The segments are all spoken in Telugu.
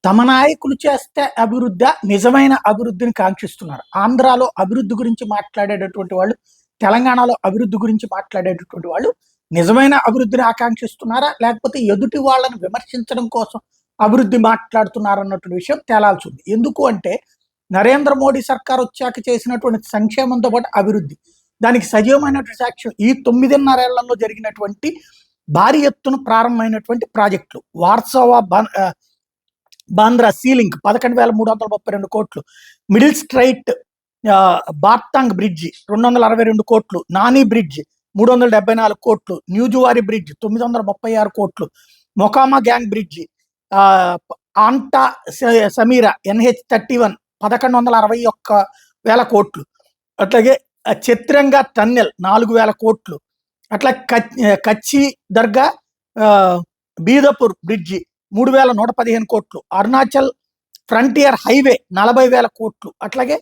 తమ నాయకులు చేస్తే అభివృద్ధి నిజమైన అభివృద్ధిని కాంక్షిస్తున్నారు. ఆంధ్రాలో అభివృద్ధి గురించి మాట్లాడేటటువంటి వాళ్ళు, తెలంగాణలో అభివృద్ధి గురించి మాట్లాడేటటువంటి వాళ్ళు నిజమైన అభివృద్ధిని ఆకాంక్షిస్తున్నారా, లేకపోతే ఎదుటి వాళ్ళని విమర్శించడం కోసం అభివృద్ధి మాట్లాడుతున్నారా అన్నటువంటి విషయం తేలాల్సి ఉంది. ఎందుకు అంటే నరేంద్ర మోడీ సర్కార్ వచ్చాక చేసినటువంటి సంక్షేమంతో పాటు అభివృద్ధి, దానికి సజీవమైనటువంటి సాక్ష్యం ఈ 9.5 ఏళ్లలో జరిగినటువంటి భారీ ఎత్తున ప్రారంభమైనటువంటి ప్రాజెక్టులు. వార్సోవా బాంద్రా సీలింగ్ 11,332 కోట్లు, మిడిల్ స్ట్రైట్ బార్తాంగ్ బ్రిడ్జి 262 కోట్లు, నాని బ్రిడ్జ్ 374 కోట్లు, న్యూజువారి బ్రిడ్జ్ 936 కోట్లు, మొకామా గ్యాంగ్ బ్రిడ్జి, ఆంటా సమీరా NH31 1161,000 కోట్లు, అట్లాగే చిత్రంగా టన్నెల్ 4,000 కోట్లు, అట్లా కచ్చి దర్గా బీదపూర్ బ్రిడ్జి 3,115 కోట్లు, అరుణాచల్ ఫ్రంటియర్ హైవే 40,000 కోట్లు, అట్లాగే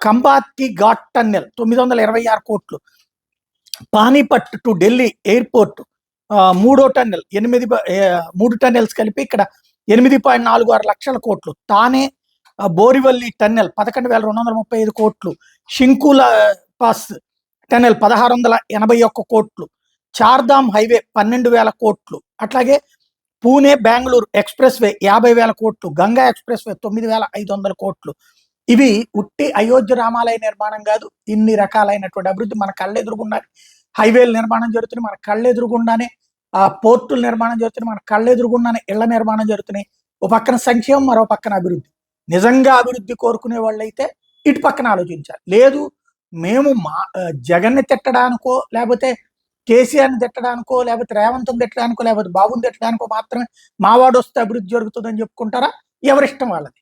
కంబాతి ఘాట్ టన్నెల్ 926 కోట్లు, పానీపట్ టు ఢిల్లీ ఎయిర్పోర్ట్ 3వ టన్నెల్ 3 టన్నెల్స్ కలిపి ఇక్కడ 8.46 లక్షల కోట్లు, తానే బోరివల్లి టన్నెల్ 11,235 కోట్లు, షింకుల పాస్ టన్నెల్ 1,681 కోట్లు, చార్ధామ్ హైవే 12,000 కోట్లు, అట్లాగే పూణే బెంగళూరు ఎక్స్ప్రెస్ వే 50,000 కోట్లు, గంగా ఎక్స్ప్రెస్ వే 9,500 కోట్లు. ఇవి ఉట్టి అయోధ్య రామాలయ నిర్మాణం కాదు, ఇన్ని రకాలైనటువంటి అభివృద్ధి మన కళ్ళెదురుగుండానే హైవేల నిర్మాణం జరుగుతున్నాయి, మన కళ్ళెదురుగుండానే పోర్టుల నిర్మాణం జరుగుతున్నాయి, మన కళ్ళెదురుగుండానే ఇళ్ల నిర్మాణం జరుగుతున్నాయి. ఒక పక్కన సంక్షేమం, మరో పక్కన అభివృద్ధి. నిజంగా అభివృద్ధి కోరుకునే వాళ్ళు అయితే ఇటు పక్కన ఆలోచించాలి. లేదు మేము జగన్ని తిట్టడానికో, లేకపోతే కేసీఆర్ని తిట్టడానికో, లేకపోతే రేవంత్ని తిట్టడానికో, లేకపోతే బాబుని తిట్టడానికో మాత్రమే మావాడు వస్తే అభివృద్ధి జరుగుతుందని చెప్పుకుంటారా? ఎవరిష్టం వాళ్ళది.